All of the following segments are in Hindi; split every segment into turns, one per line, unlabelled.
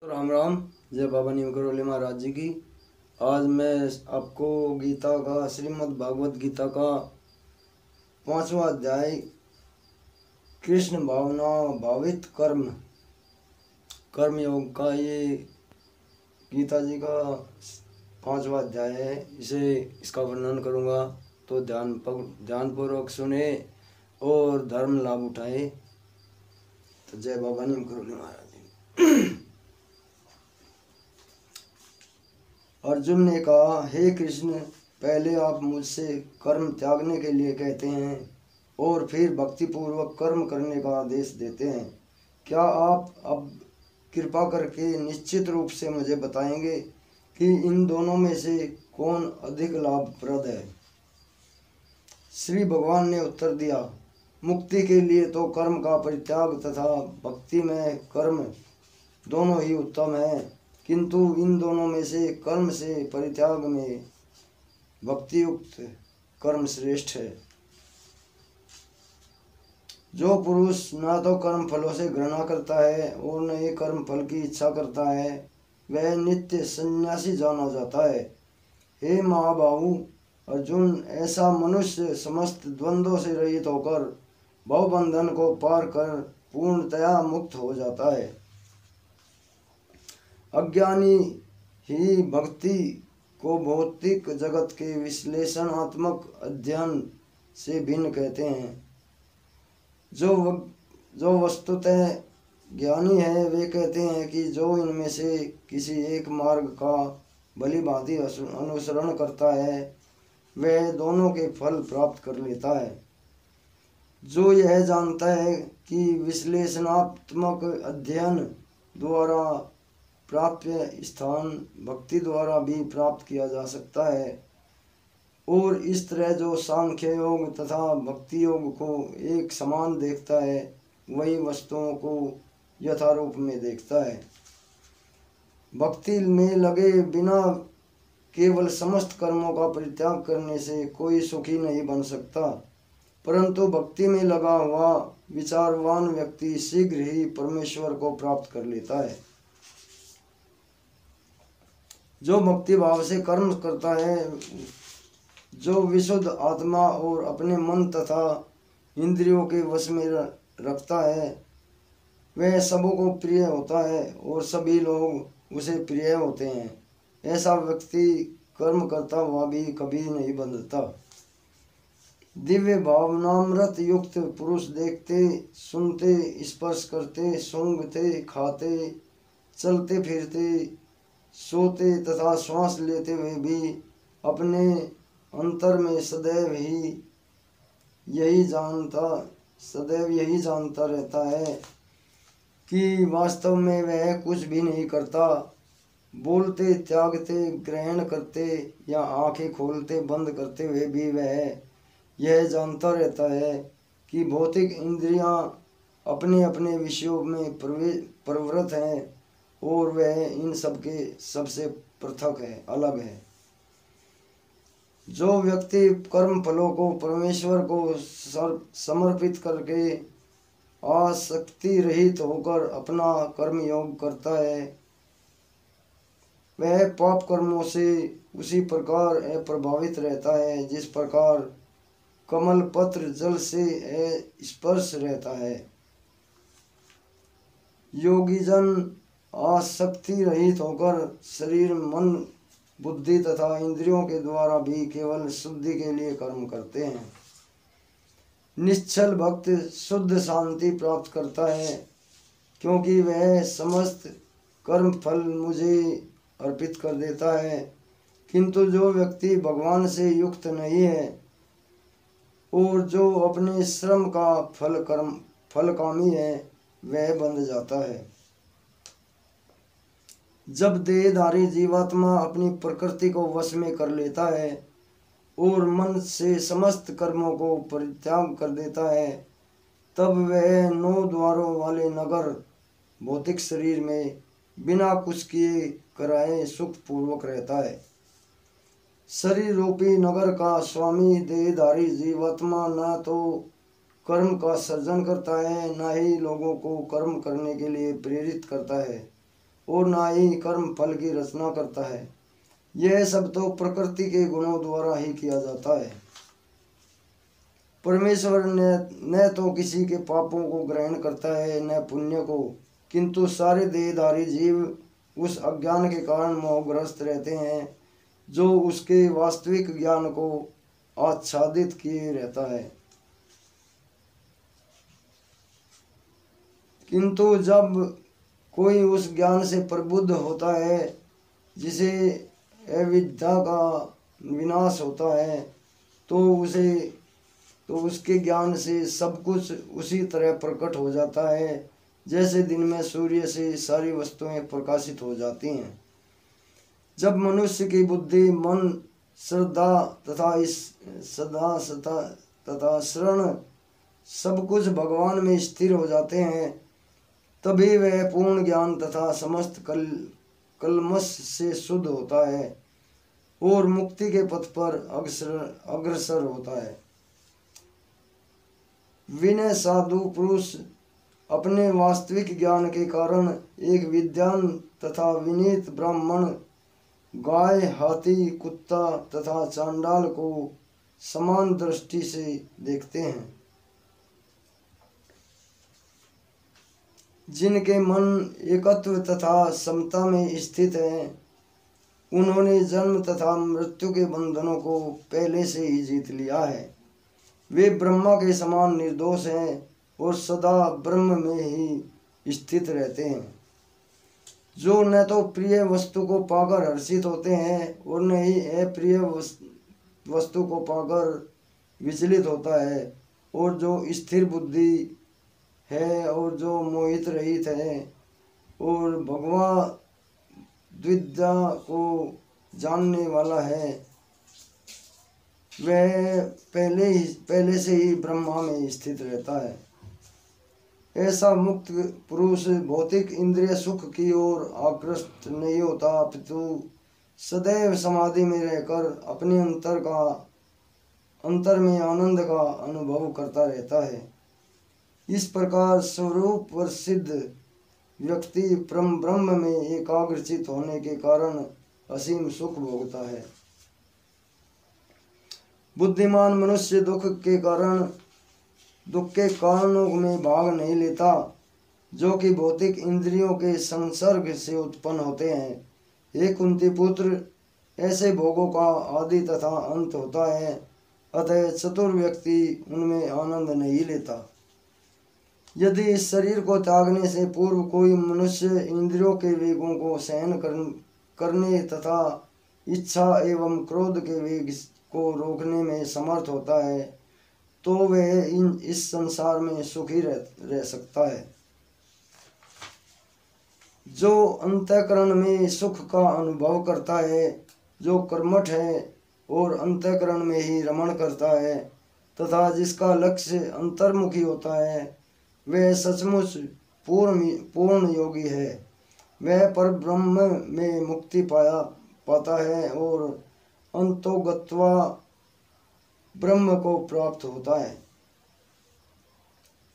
राम राम। जय बाबा नीम करोली महाराज जी की। आज मैं आपको गीता का श्रीमद् भागवत गीता का 5वां अध्याय कृष्ण भावना भावित कर्म कर्म योग का ये गीता जी का 5वां अध्याय है। इसका वर्णन करूँगा तो ध्यानपूर्वक सुने और धर्म लाभ उठाए। तो जय बाबा नीम करोली महाराज जी। अर्जुन ने कहा, हे कृष्ण, पहले आप मुझसे कर्म त्यागने के लिए कहते हैं और फिर भक्तिपूर्वक कर्म करने का आदेश देते हैं। क्या आप अब कृपा करके निश्चित रूप से मुझे बताएंगे कि इन दोनों में से कौन अधिक लाभप्रद है? श्री भगवान ने उत्तर दिया, मुक्ति के लिए तो कर्म का परित्याग तथा भक्ति में कर्म दोनों ही उत्तम है, किंतु इन दोनों में से कर्म से परित्याग में भक्ति युक्त कर्म श्रेष्ठ है। जो पुरुष न तो कर्म फलों से घृणा करता है और न ही कर्म फल की इच्छा करता है, वह नित्य सन्यासी जाना जाता है। हे महाबाहु अर्जुन, ऐसा मनुष्य समस्त द्वंद्वों से रहित होकर भवबंधन को पार कर पूर्णतया मुक्त हो जाता है। अज्ञानी ही भक्ति को भौतिक जगत के विश्लेषणात्मक अध्ययन से भिन्न कहते हैं। जो वस्तुतः ज्ञानी है वे कहते हैं कि जो इनमें से किसी एक मार्ग का भलीभांति अनुसरण करता है वह दोनों के फल प्राप्त कर लेता है। जो यह जानता है कि विश्लेषणात्मक अध्ययन द्वारा प्राप्य स्थान भक्ति द्वारा भी प्राप्त किया जा सकता है, और इस तरह जो सांख्य योग तथा भक्ति योग को एक समान देखता है वही वस्तुओं को यथारूप में देखता है। भक्ति में लगे बिना केवल समस्त कर्मों का परित्याग करने से कोई सुखी नहीं बन सकता, परंतु भक्ति में लगा हुआ विचारवान व्यक्ति शीघ्र ही परमेश्वर को प्राप्त कर लेता है। जो भक्ति भाव से कर्म करता है, जो विशुद्ध आत्मा और अपने मन तथा इंद्रियों के वश में रखता है, वह सबों को प्रिय होता है और सभी लोग उसे प्रिय होते हैं। ऐसा व्यक्ति कर्म करता हुआ भी कभी नहीं बंधता। दिव्य भावनामृत युक्त पुरुष देखते, सुनते, स्पर्श करते, सूंघते, खाते, चलते फिरते, सोते तथा श्वास लेते हुए भी अपने अंतर में सदैव यही जानता रहता है कि वास्तव में वह कुछ भी नहीं करता। बोलते, त्यागते, ग्रहण करते या आंखें खोलते बंद करते हुए भी वह यह जानता रहता है कि भौतिक इंद्रियां अपने अपने विषयों में प्रवृत्त हैं और वह इन सबके सबसे पृथक है, अलग है। जो व्यक्ति कर्म फलों को परमेश्वर को समर्पित करके आसक्ति रहित होकर अपना कर्म योग करता है, वह पाप कर्मों से उसी प्रकार अप्रभावित रहता है जिस प्रकार कमल पत्र जल से स्पर्श रहता है। योगी जन आसक्ति रहित होकर शरीर, मन, बुद्धि तथा इंद्रियों के द्वारा भी केवल शुद्धि के लिए कर्म करते हैं। निश्चल भक्त शुद्ध शांति प्राप्त करता है, क्योंकि वह समस्त कर्म फल मुझे अर्पित कर देता है। किंतु जो व्यक्ति भगवान से युक्त नहीं है और जो अपने श्रम का फलकामी है वह बंध जाता है। जब देहधारी जीवात्मा अपनी प्रकृति को वश में कर लेता है और मन से समस्त कर्मों को परित्याग कर देता है, तब वह 9 द्वारों वाले नगर भौतिक शरीर में बिना कुछ किए कराए सुख पूर्वक रहता है। शरीर रूपी नगर का स्वामी देहधारी जीवात्मा न तो कर्म का सर्जन करता है, न ही लोगों को कर्म करने के लिए प्रेरित करता है। और ना ही कर्म फल की रचना करता है। यह सब तो प्रकृति के गुणों द्वारा ही किया जाता है। परमेश्वर ने न तो किसी के पापों को ग्रहण करता है न पुण्य को, किंतु सारे देहधारी जीव उस अज्ञान के कारण मोहग्रस्त रहते हैं जो उसके वास्तविक ज्ञान को आच्छादित किए रहता है। किंतु जब कोई उस ज्ञान से प्रबुद्ध होता है जिसे अविद्या का विनाश होता है, तो उसके ज्ञान से सब कुछ उसी तरह प्रकट हो जाता है जैसे दिन में सूर्य से सारी वस्तुएं प्रकाशित हो जाती हैं। जब मनुष्य की बुद्धि, मन, श्रद्धा तथा शरण सब कुछ भगवान में स्थिर हो जाते हैं, तभी वह पूर्ण ज्ञान तथा समस्त कलमश से शुद्ध होता है और मुक्ति के पथ पर अग्रसर होता है। विनय साधु पुरुष अपने वास्तविक ज्ञान के कारण एक विद्वान तथा विनीत ब्राह्मण, गाय, हाथी, कुत्ता तथा चांडाल को समान दृष्टि से देखते हैं। जिनके मन एकत्व तथा समता में स्थित है, उन्होंने जन्म तथा मृत्यु के बंधनों को पहले से ही जीत लिया है। वे ब्रह्मा के समान निर्दोष हैं और सदा ब्रह्म में ही स्थित रहते हैं। जो न तो प्रिय वस्तु को पाकर हर्षित होते हैं और न ही अप्रिय वस्तु को पाकर विचलित होता है, और जो स्थिर बुद्धि है और जो मोहित रहित है और भगवान द्विद्या को जानने वाला है, वह पहले से ही ब्रह्मा में स्थित रहता है। ऐसा मुक्त पुरुष भौतिक इंद्रिय सुख की ओर आकृष्ट नहीं होता, अपितु सदैव समाधि में रहकर अपने अंतर में आनंद का अनुभव करता रहता है। इस प्रकार स्वरूप प्रसिद्ध व्यक्ति ब्रह्म में एकाग्रचित होने के कारण असीम सुख भोगता है। बुद्धिमान मनुष्य दुख के कारणों में भाग नहीं लेता, जो कि भौतिक इंद्रियों के संसर्ग से उत्पन्न होते हैं। हे कुंती पुत्र, ऐसे भोगों का आदि तथा अंत होता है, अतः चतुर व्यक्ति उनमें आनंद नहीं लेता। यदि इस शरीर को त्यागने से पूर्व कोई मनुष्य इंद्रियों के वेगों को सहन करने तथा इच्छा एवं क्रोध के वेग को रोकने में समर्थ होता है, तो वह इस संसार में सुखी रह सकता है। जो अंतःकरण में सुख का अनुभव करता है, जो कर्मठ है और अंतःकरण में ही रमण करता है तथा जिसका लक्ष्य अंतर्मुखी होता है, वह सचमुच पूर्ण योगी है। वह पर ब्रह्म में मुक्ति पाता है और अंतोगत्वा ब्रह्म को प्राप्त होता है।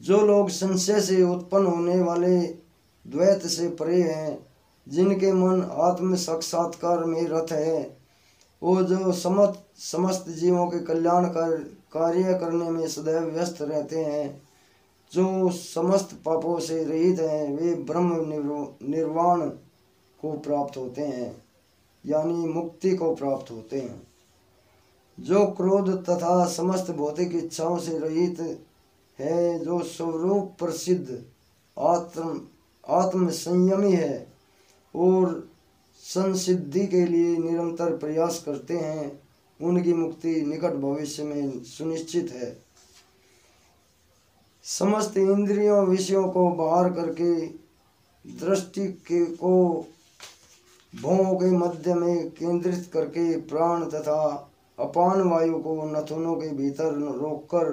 जो लोग संशय से उत्पन्न होने वाले द्वैत से परे हैं, जिनके मन आत्म साक्षात्कार में रत है और जो समस्त जीवों के कल्याण कार्य करने में सदैव व्यस्त रहते हैं, जो समस्त पापों से रहित हैं, वे ब्रह्म निर्वाण को प्राप्त होते हैं, यानी मुक्ति को प्राप्त होते हैं। जो क्रोध तथा समस्त भौतिक इच्छाओं से रहित है, जो स्वरूप प्रसिद्ध आत्म संयमी है और संसिद्धि के लिए निरंतर प्रयास करते हैं, उनकी मुक्ति निकट भविष्य में सुनिश्चित है। समस्त इंद्रियों विषयों को बाहर करके दृष्टि को भौं के मध्य में केंद्रित करके प्राण तथा अपान वायु को नथुनों के भीतर रोककर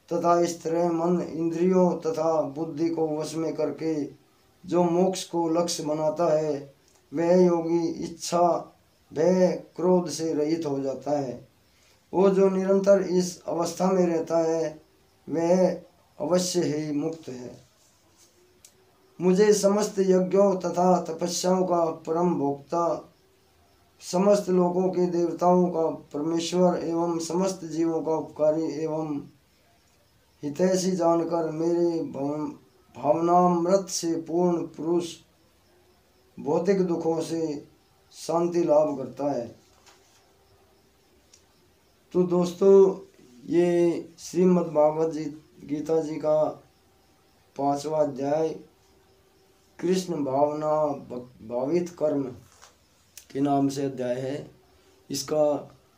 तथा इस तरह मन, इंद्रियों तथा बुद्धि को वश में करके जो मोक्ष को लक्ष्य बनाता है, वह योगी इच्छा, भय, क्रोध से रहित हो जाता है। वो जो निरंतर इस अवस्था में रहता है, वह अवश्य ही मुक्त है। मुझे समस्त यज्ञों तथा तपस्याओं का परम भोक्ता, समस्त लोगों के देवताओं का परमेश्वर एवं समस्त जीवों का उपकारी एवं हितैषी जानकर मेरे भावनामृत से पूर्ण पुरुष भौतिक दुखों से शांति लाभ करता है। तो दोस्तों, ये श्रीमद् भागवत गीता जी का 5वां अध्याय कृष्ण भावना भावित कर्म के नाम से अध्याय है। इसका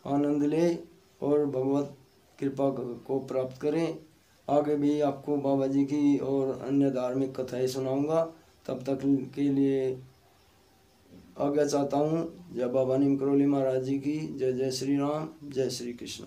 आनंद ले और भगवत कृपा को प्राप्त करें। आगे भी आपको बाबा जी की और अन्य धार्मिक कथाएं सुनाऊंगा। तब तक के लिए आज्ञा चाहता हूँ। जय बाबा नीम करोली महाराज जी की जय। जय श्री राम, जय श्री कृष्ण।